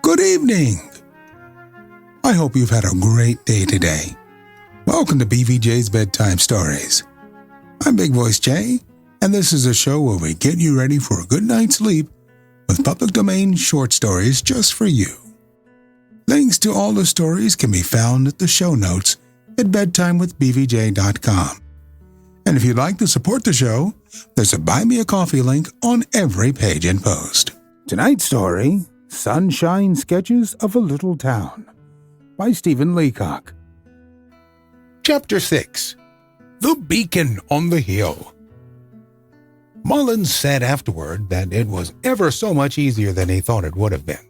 Good evening. I hope you've had a great day today. Welcome to BVJ's Bedtime Stories. I'm Big Voice Jay, and this is a show where we get you ready for a good night's sleep with public domain short stories just for you. Links to all the stories can be found at the show notes at bedtimewithbvj.com. And if you'd like to support the show, there's a Buy Me a Coffee link on every page and post. Tonight's story, Sunshine Sketches of a Little Town, by Stephen Leacock. Chapter 6. The Beacon on the Hill. Mullins said afterward that it was ever so much easier than he thought it would have been.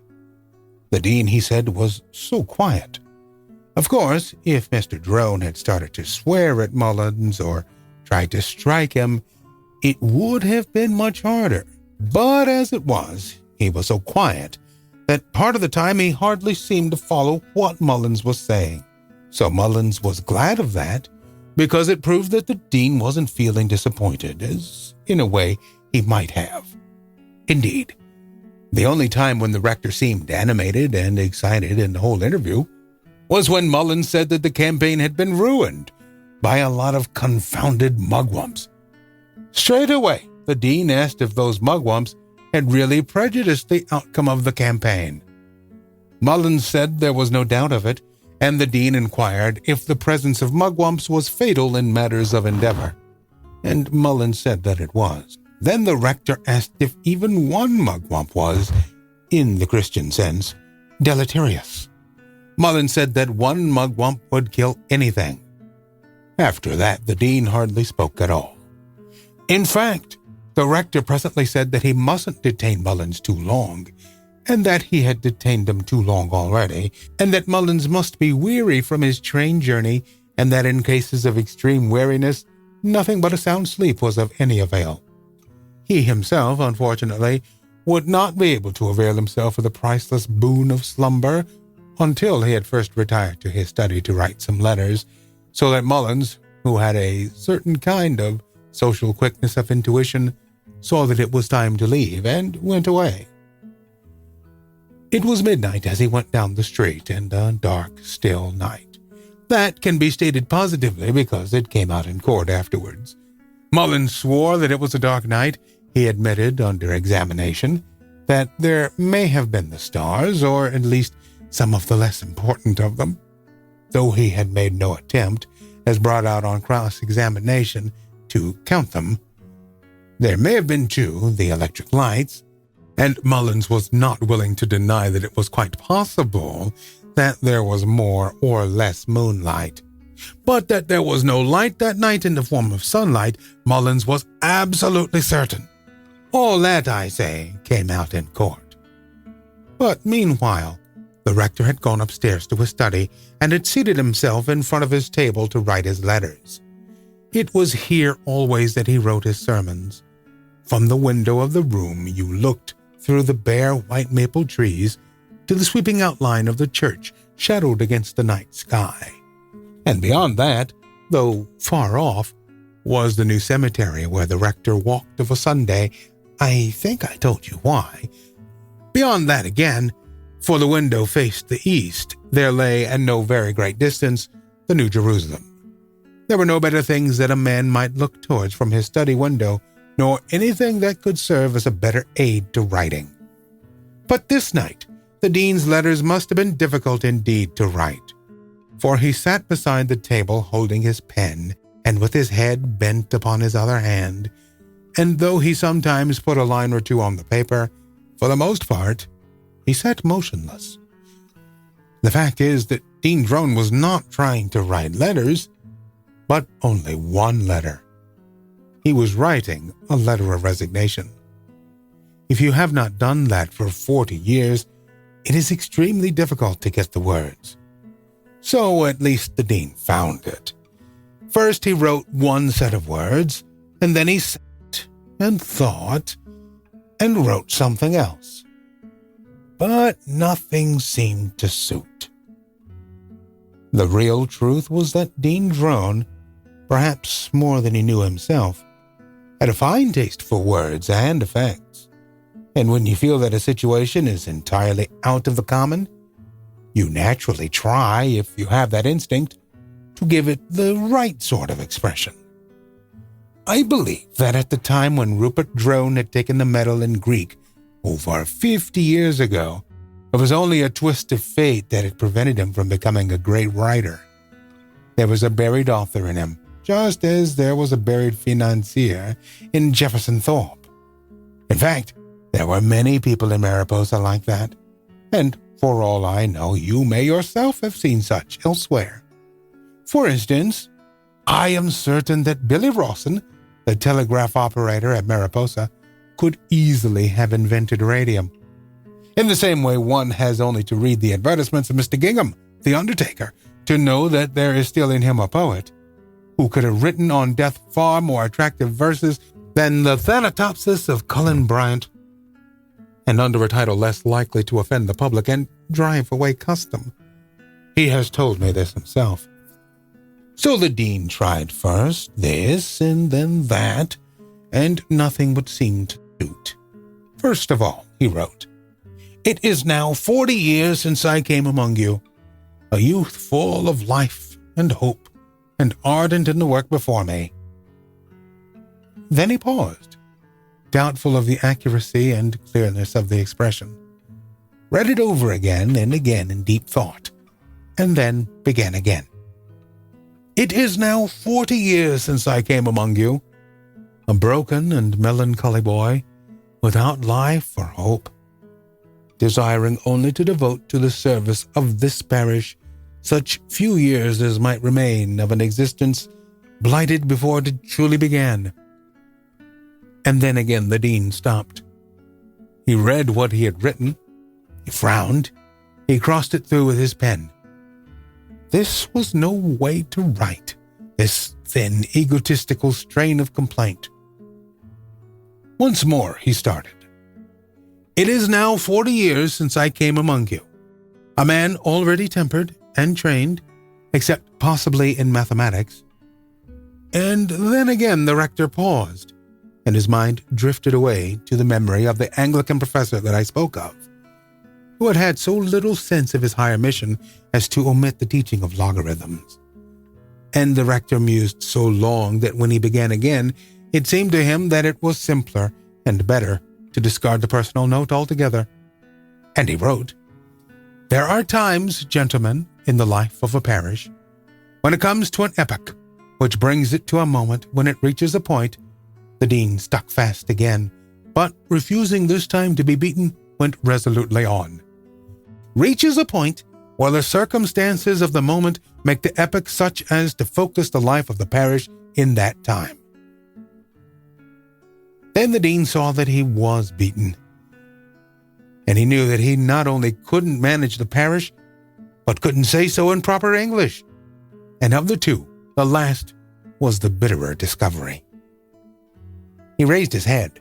The dean, he said, was so quiet. Of course, if Mr. Drone had started to swear at Mullins or tried to strike him, it would have been much harder. But as it was, he was so quiet that part of the time he hardly seemed to follow what Mullins was saying. So Mullins was glad of that, because it proved that the dean wasn't feeling disappointed, as in a way he might have. Indeed, the only time when the rector seemed animated and excited in the whole interview was when Mullins said that the campaign had been ruined by a lot of confounded mugwumps. Straight away, the dean asked if those mugwumps had really prejudiced the outcome of the campaign. Mullins said there was no doubt of it, and the dean inquired if the presence of mugwumps was fatal in matters of endeavor, and Mullins said that it was. Then the rector asked if even one mugwump was, in the Christian sense, deleterious. Mullins said that one mugwump would kill anything. After that, the dean hardly spoke at all. In fact, the rector presently said that he mustn't detain Mullins too long, and that he had detained him too long already, and that Mullins must be weary from his train journey, and that in cases of extreme weariness, nothing but a sound sleep was of any avail. He himself, unfortunately, would not be able to avail himself of the priceless boon of slumber until he had first retired to his study to write some letters, so that Mullins, who had a certain kind of social quickness of intuition, saw that it was time to leave and went away. It was midnight as he went down the street, and a dark, still night. That can be stated positively because it came out in court afterwards. Mullins swore that it was a dark night. He admitted under examination that there may have been the stars, or at least some of the less important of them, though he had made no attempt, as brought out on cross-examination, to count them. There may have been, too, the electric lights, and Mullins was not willing to deny that it was quite possible that there was more or less moonlight. But that there was no light that night in the form of sunlight, Mullins was absolutely certain. All that, I say, came out in court. But meanwhile, the rector had gone upstairs to his study and had seated himself in front of his table to write his letters. It was here always that he wrote his sermons. From the window of the room you looked through the bare white maple trees to the sweeping outline of the church shadowed against the night sky. And beyond that, though far off, was the new cemetery where the rector walked of a Sunday. I think I told you why. Beyond that again, for the window faced the east, there lay, at no very great distance, the New Jerusalem. There were no better things that a man might look towards from his study window, nor anything that could serve as a better aid to writing. But this night, the dean's letters must have been difficult indeed to write, for he sat beside the table holding his pen and with his head bent upon his other hand, and though he sometimes put a line or two on the paper, for the most part, he sat motionless. The fact is that Dean Drone was not trying to write letters, but only one letter. He was writing a letter of resignation. If you have not done that for 40 years, it is extremely difficult to get the words. So at least the dean found it. First he wrote one set of words, and then he sat and thought and wrote something else. But nothing seemed to suit. The real truth was that Dean Drone, perhaps more than he knew himself, had a fine taste for words and effects, And when you feel that a situation is entirely out of the common, you naturally try, if you have that instinct, to give it the right sort of expression. I believe that at the time when Rupert Drone had taken the medal in Greek over 50 years ago, it was only a twist of fate that had prevented him from becoming a great writer. There was a buried author in him, just as there was a buried financier in Jefferson Thorpe. In fact, there were many people in Mariposa like that, and for all I know, you may yourself have seen such elsewhere. For instance, I am certain that Billy Rawson, the telegraph operator at Mariposa, could easily have invented radium. In the same way, one has only to read the advertisements of Mr. Gingham, the undertaker, to know that there is still in him a poet who could have written on death far more attractive verses than the Thanatopsis of Cullen Bryant, and under a title less likely to offend the public and drive away custom. He has told me this himself. So the dean tried first this and then that, and nothing would seem to suit. First of all, he wrote, "It is now 40 years since I came among you, a youth full of life and hope, and ardent in the work before me." Then he paused, doubtful of the accuracy and clearness of the expression, read it over again and again in deep thought, and then began again. "It is now 40 years since I came among you, a broken and melancholy boy, without life or hope, desiring only to devote to the service of this parish such few years as might remain of an existence blighted before it truly began." And then again the dean stopped. He read what he had written. He frowned. He crossed it through with his pen. This was no way to write, this thin, egotistical strain of complaint. Once more he started. "It is now 40 years since I came among you, a man already tempered and trained, except possibly in mathematics." And then again the rector paused, and his mind drifted away to the memory of the Anglican professor that I spoke of, who had had so little sense of his higher mission as to omit the teaching of logarithms. And the rector mused so long that when he began again, it seemed to him that it was simpler and better to discard the personal note altogether. And he wrote, "There are times, gentlemen, in the life of a parish, when it comes to an epoch which brings it to a moment when it reaches a point." The dean stuck fast again, but refusing this time to be beaten, went resolutely on. "Reaches a point where the circumstances of the moment make the epoch such as to focus the life of the parish in that time." Then the dean saw that he was beaten, and he knew that he not only couldn't manage the parish, but couldn't say so in proper English. And of the two, the last was the bitterer discovery. He raised his head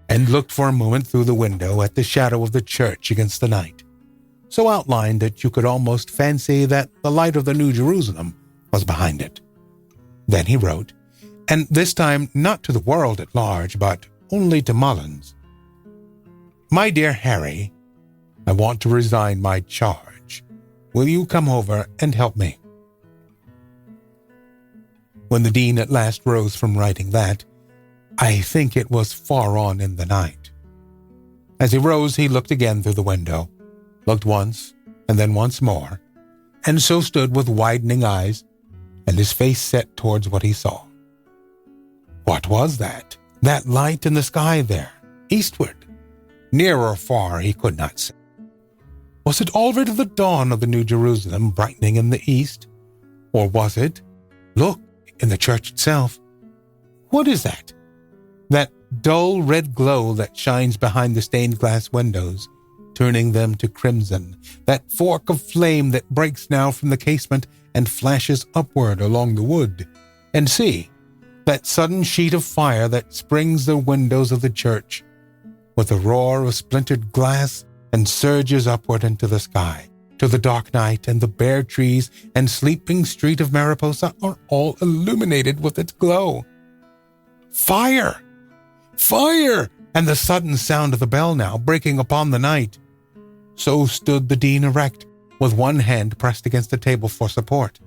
and looked for a moment through the window at the shadow of the church against the night, so outlined that you could almost fancy that the light of the New Jerusalem was behind it. Then he wrote, and this time not to the world at large, but only to Mullins, "My dear Harry, I want to resign my charge. Will you come over and help me?" When the dean at last rose from writing that, I think it was far on in the night. As he rose, he looked again through the window, looked once, and then once more, and so stood with widening eyes, and his face set towards what he saw. What was that? That light in the sky there, eastward? Near or far, he could not say. Was it already the dawn of the New Jerusalem brightening in the east? Or was it, look, in the church itself? What is that? That dull red glow that shines behind the stained glass windows, turning them to crimson, that fork of flame that breaks now from the casement and flashes upward along the wood. And see, that sudden sheet of fire that springs the windows of the church, with a roar of splintered glass, and surges upward into the sky, till the dark night and the bare trees and sleeping street of Mariposa are all illuminated with its glow. Fire! Fire! and the sudden sound of the bell now breaking upon the night. So stood the dean erect, with one hand pressed against the table for support,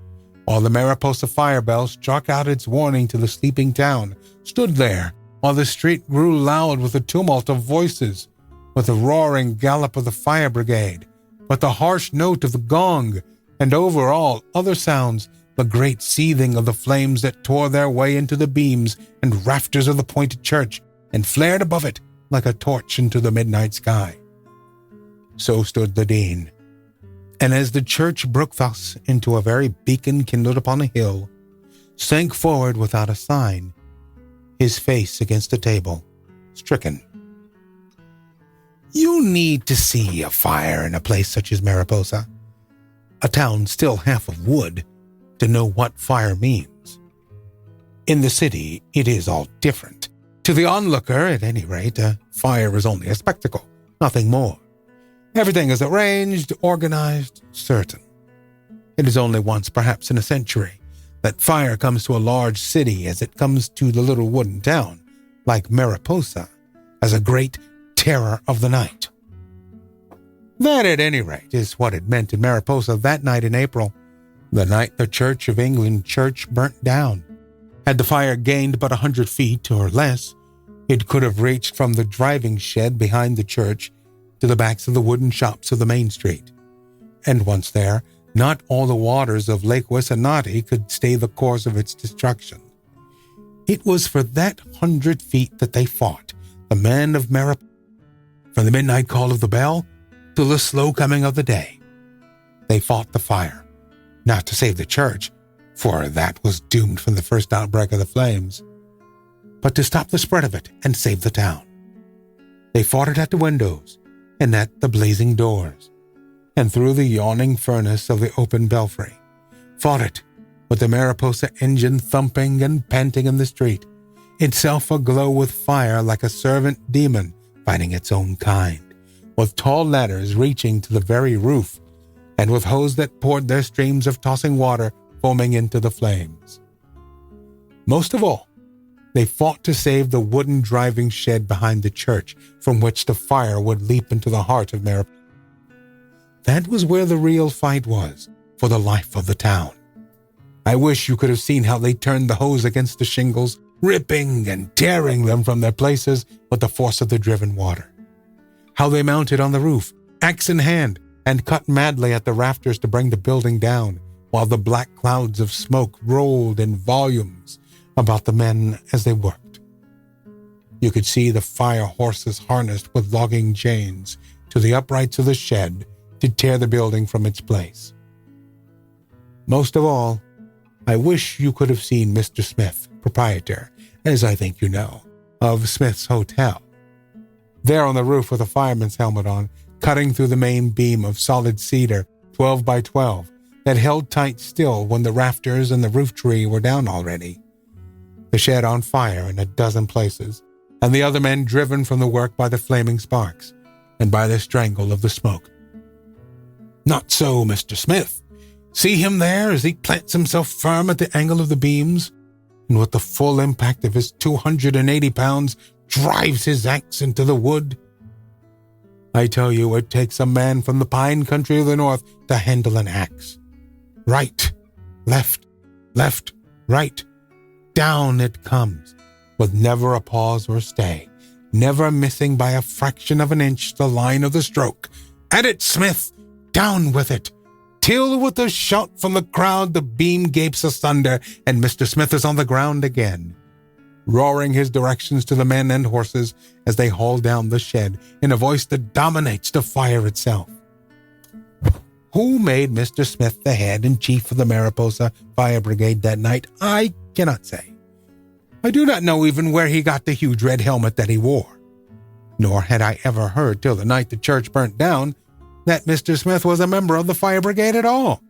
while the Mariposa fire bell struck out its warning to the sleeping town, stood there, while the street grew loud with the tumult of voices, with the roaring gallop of the fire brigade, with the harsh note of the gong, and over all other sounds, the great seething of the flames that tore their way into the beams and rafters of the pointed church, and flared above it like a torch into the midnight sky. So stood the dean, and as the church broke thus into a very beacon kindled upon a hill, sank forward without a sign, his face against the table, stricken. You need to see a fire in a place such as Mariposa, a town still half of wood, to know what fire means. In the city, it is all different. To the onlooker, at any rate, a fire is only a spectacle, nothing more. Everything is arranged, organized, certain. It is only once, perhaps in a century, that fire comes to a large city as it comes to the little wooden town, like Mariposa, as a great terror of the night. That, at any rate, is what it meant in Mariposa that night in April, the night the Church of England church burnt down. Had the fire gained but 100 feet or less, it could have reached from the driving shed behind the church to the backs of the wooden shops of the main street. And once there, not all the waters of Lake Wissanotti could stay the course of its destruction. It was for that 100 feet that they fought, the men of Mariposa, from the midnight call of the bell till the slow coming of the day. They fought the fire, not to save the church, for that was doomed from the first outbreak of the flames, but to stop the spread of it and save the town. They fought it at the windows and at the blazing doors, and through the yawning furnace of the open belfry, fought it with the Mariposa engine thumping and panting in the street, itself aglow with fire like a servant demon fighting its own kind, with tall ladders reaching to the very roof, and with hose that poured their streams of tossing water foaming into the flames. Most of all, they fought to save the wooden driving shed behind the church, from which the fire would leap into the heart of Mariposa. That was where the real fight was, for the life of the town. I wish you could have seen how they turned the hose against the shingles, ripping and tearing them from their places with the force of the driven water. How they mounted on the roof, axe in hand, and cut madly at the rafters to bring the building down, while the black clouds of smoke rolled in volumes about the men as they worked. You could see the fire horses harnessed with logging chains to the uprights of the shed to tear the building from its place. Most of all, I wish you could have seen Mr. Smith, proprietor, as I think you know, of Smith's Hotel, there on the roof with a fireman's helmet on, cutting through the main beam of solid cedar 12 by 12 that held tight still when the rafters and the roof tree were down already. The shed on fire in a dozen places, and the other men driven from the work by the flaming sparks and by the strangle of the smoke. Not so Mr. Smith. See him there as he plants himself firm at the angle of the beams, and with the full impact of his 280 pounds drives his axe into the wood. I tell you, it takes a man from the pine country of the north to handle an axe. Right, left, right. Down it comes, with never a pause or stay, never missing by a fraction of an inch the line of the stroke. At it, Smith! Down with it! Till with a shout from the crowd the beam gapes asunder, and Mr. Smith is on the ground again, roaring his directions to the men and horses as they haul down the shed in a voice that dominates the fire itself. Who made Mr. Smith the head and chief of the Mariposa Fire Brigade that night, I cannot say. I do not know even where he got the huge red helmet that he wore. Nor had I ever heard till the night the church burnt down that Mr. Smith was a member of the fire brigade at all.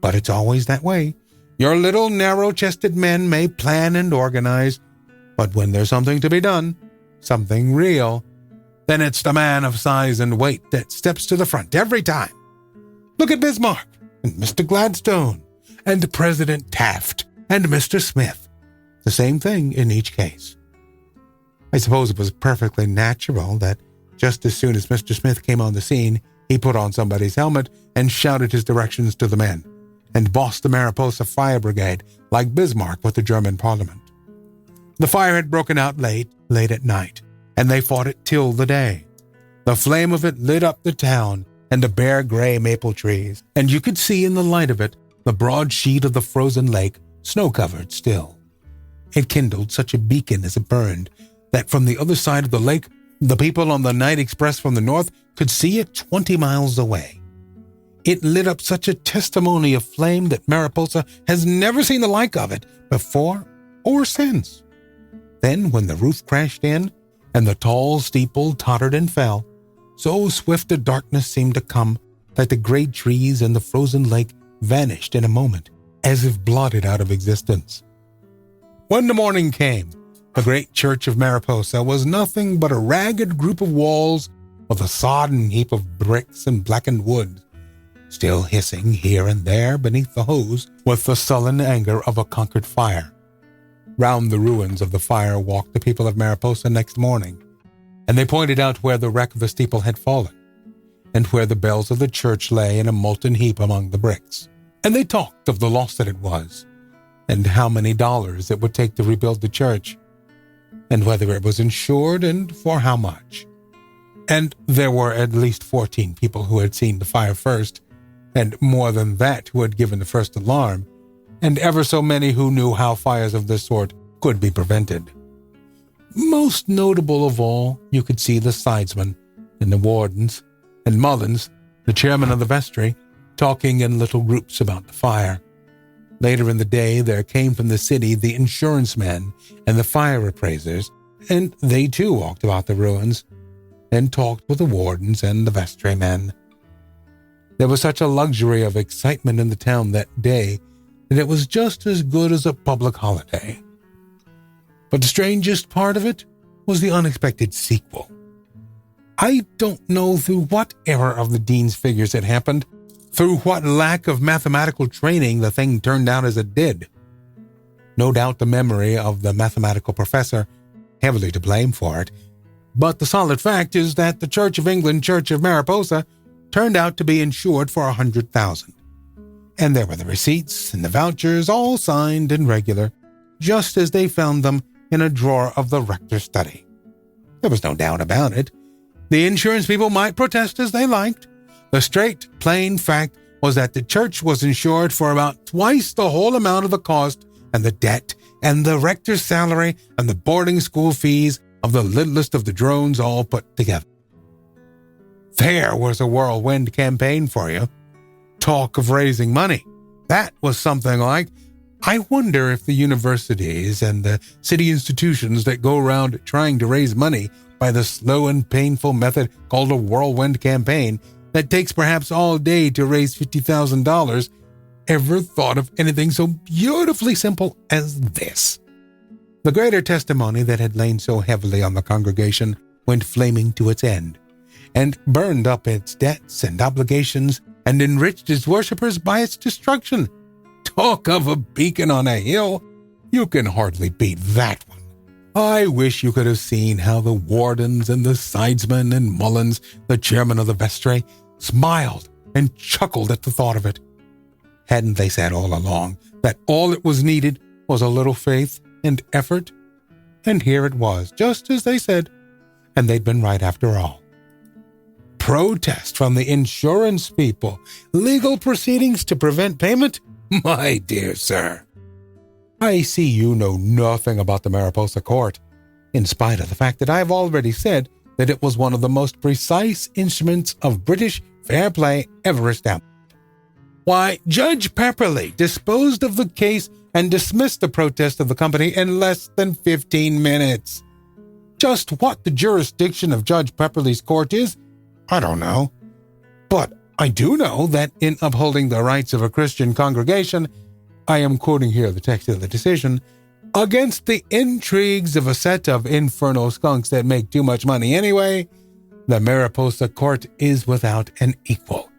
But it's always that way. Your little narrow-chested men may plan and organize, but when there's something to be done, something real, then it's the man of size and weight that steps to the front every time. Look at Bismarck, and Mr. Gladstone, and President Taft, and Mr. Smith. The same thing in each case. I suppose it was perfectly natural that just as soon as Mr. Smith came on the scene, he put on somebody's helmet and shouted his directions to the men, and bossed the Mariposa Fire Brigade like Bismarck with the German Parliament. The fire had broken out late at night, and they fought it till the day. The flame of it lit up the town and the bare gray maple trees, and you could see in the light of it the broad sheet of the frozen lake, snow-covered still. It kindled such a beacon as it burned that from the other side of the lake, the people on the night express from the north could see it 20 miles away. It lit up such a testimony of flame that Mariposa has never seen the like of it before or since. Then, when the roof crashed in and the tall steeple tottered and fell, so swift a darkness seemed to come that the gray trees and the frozen lake vanished in a moment, as if blotted out of existence. When the morning came, the great church of Mariposa was nothing but a ragged group of walls with a sodden heap of bricks and blackened wood, still hissing here and there beneath the hose with the sullen anger of a conquered fire. Round the ruins of the fire walked the people of Mariposa next morning, and they pointed out where the wreck of the steeple had fallen, and where the bells of the church lay in a molten heap among the bricks. And they talked of the loss that it was, and how many dollars it would take to rebuild the church, and whether it was insured and for how much. And there were at least 14 people who had seen the fire first, and more than that who had given the first alarm, and ever so many who knew how fires of this sort could be prevented. Most notable of all, you could see the sidesmen and the wardens, and Mullins, the chairman of the vestry, talking in little groups about the fire. Later in the day, there came from the city the insurance men and the fire appraisers, and they too walked about the ruins and talked with the wardens and the vestry men. There was such a luxury of excitement in the town that day that it was just as good as a public holiday. But the strangest part of it was the unexpected sequel. I don't know through what error of the dean's figures it happened, through what lack of mathematical training the thing turned out as it did. No doubt the memory of the mathematical professor, heavily to blame for it, but the solid fact is that the Church of England Church of Mariposa turned out to be insured for $100,000. And there were the receipts and the vouchers, all signed and regular, just as they found them in a drawer of the rector's study. There was no doubt about it. The insurance people might protest as they liked. The straight, plain fact was that the church was insured for about twice the whole amount of the cost and the debt and the rector's salary and the boarding school fees of the littlest of the drones all put together. There was a whirlwind campaign for you. Talk of raising money. That was something like, I wonder if the universities and the city institutions that go around trying to raise money by the slow and painful method called a whirlwind campaign that takes perhaps all day to raise $50,000 ever thought of anything so beautifully simple as this. The greater testimony that had lain so heavily on the congregation went flaming to its end, and burned up its debts and obligations, and enriched its worshippers by its destruction. Talk of a beacon on a hill! You can hardly beat that one. I wish you could have seen how the wardens and the sidesmen and Mullins, the chairman of the vestry, smiled and chuckled at the thought of it. Hadn't they said all along that all it was needed was a little faith and effort? And here it was, just as they said, and they'd been right after all. Protest from the insurance people, legal proceedings to prevent payment? My dear sir, I see you know nothing about the Mariposa court, in spite of the fact that I have already said that it was one of the most precise instruments of British fair play ever established. Why, Judge Pepperley disposed of the case and dismissed the protest of the company in less than 15 minutes. Just what the jurisdiction of Judge Pepperley's court is, I don't know. But I do know that in upholding the rights of a Christian congregation, I am quoting here the text of the decision, against the intrigues of a set of infernal skunks that make too much money anyway, the Mariposa court is without an equal.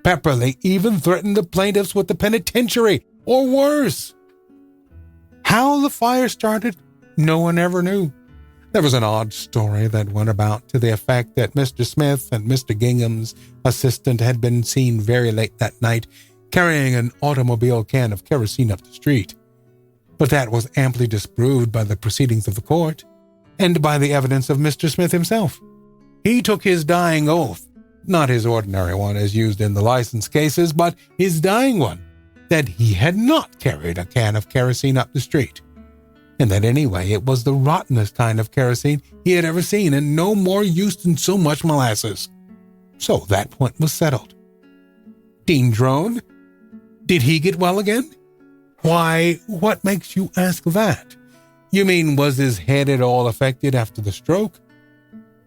Pepperley even threatened the plaintiffs with the penitentiary, or worse. How the fire started, no one ever knew. There was an odd story that went about to the effect that Mr. Smith and Mr. Gingham's assistant had been seen very late that night carrying an automobile can of kerosene up the street. But that was amply disproved by the proceedings of the court and by the evidence of Mr. Smith himself. He took his dying oath, not his ordinary one as used in the license cases, but his dying one, that he had not carried a can of kerosene up the street, and that anyway it was the rottenest kind of kerosene he had ever seen and no more use than so much molasses. So that point was settled. Dean Drone? Did he get well again? Why, what makes you ask that? You mean, was his head at all affected after the stroke?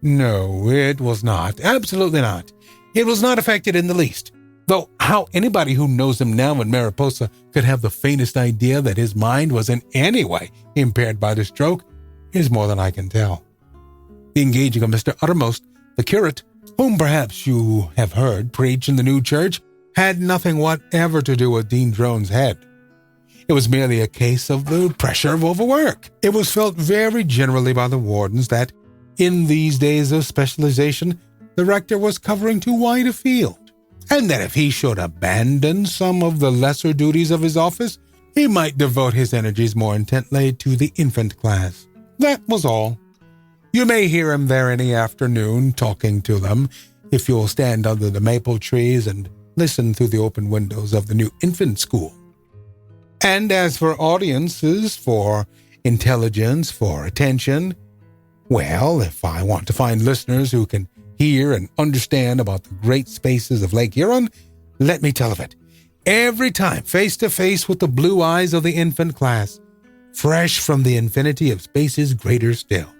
No, it was not. Absolutely not. It was not affected in the least. Though how anybody who knows him now in Mariposa could have the faintest idea that his mind was in any way impaired by the stroke is more than I can tell. The engaging of Mr. Uttermost, the curate, whom perhaps you have heard preach in the new church, had nothing whatever to do with Dean Drone's head. It was merely a case of the pressure of overwork. It was felt very generally by the wardens that, in these days of specialization, the rector was covering too wide a field, and that if he should abandon some of the lesser duties of his office, he might devote his energies more intently to the infant class. That was all. You may hear him there any afternoon talking to them, if you'll stand under the maple trees and listen through the open windows of the new infant school. And as for audiences, for intelligence, for attention, well, if I want to find listeners who can hear and understand about the great spaces of Lake Huron, let me tell of it. Every time, face to face with the blue eyes of the infant class, fresh from the infinity of spaces greater still.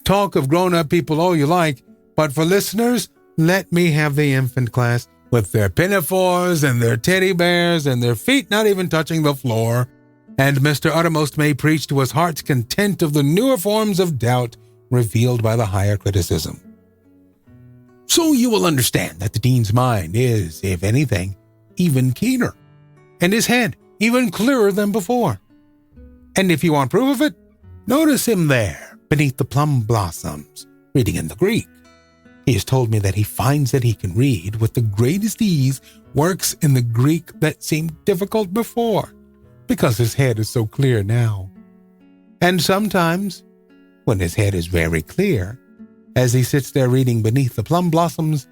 Talk of grown-up people all you like, but for listeners, let me have the infant class with their pinafores and their teddy bears and their feet not even touching the floor, and Mr. Uttermost may preach to his heart's content of the newer forms of doubt revealed by the higher criticism. So you will understand that the dean's mind is, if anything, even keener, and his head even clearer than before. And if you want proof of it, notice him there, beneath the plum blossoms, reading in the Greek. He has told me that he finds that he can read with the greatest ease works in the Greek that seemed difficult before, because his head is so clear now. And sometimes, when his head is very clear, as he sits there reading beneath the plum blossoms,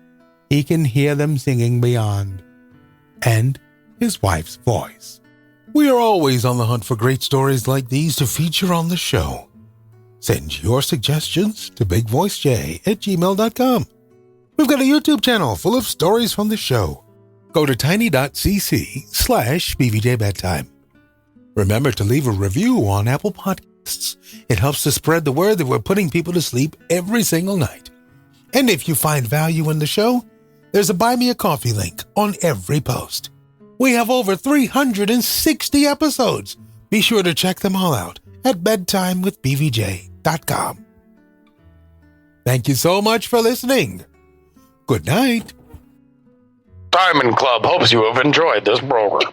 he can hear them singing beyond, and his wife's voice. We are always on the hunt for great stories like these to feature on the show. Send your suggestions to bigvoicej@gmail.com. We've got a YouTube channel full of stories from the show. Go to tiny.cc/BVJ Bedtime. Remember to leave a review on Apple Podcasts. It helps to spread the word that we're putting people to sleep every single night. And if you find value in the show, there's a Buy Me a Coffee link on every post. We have over 360 episodes. Be sure to check them all out at bedtimewithbvj.com. Thank you so much for listening. Good night. Diamond Club hopes you have enjoyed this program.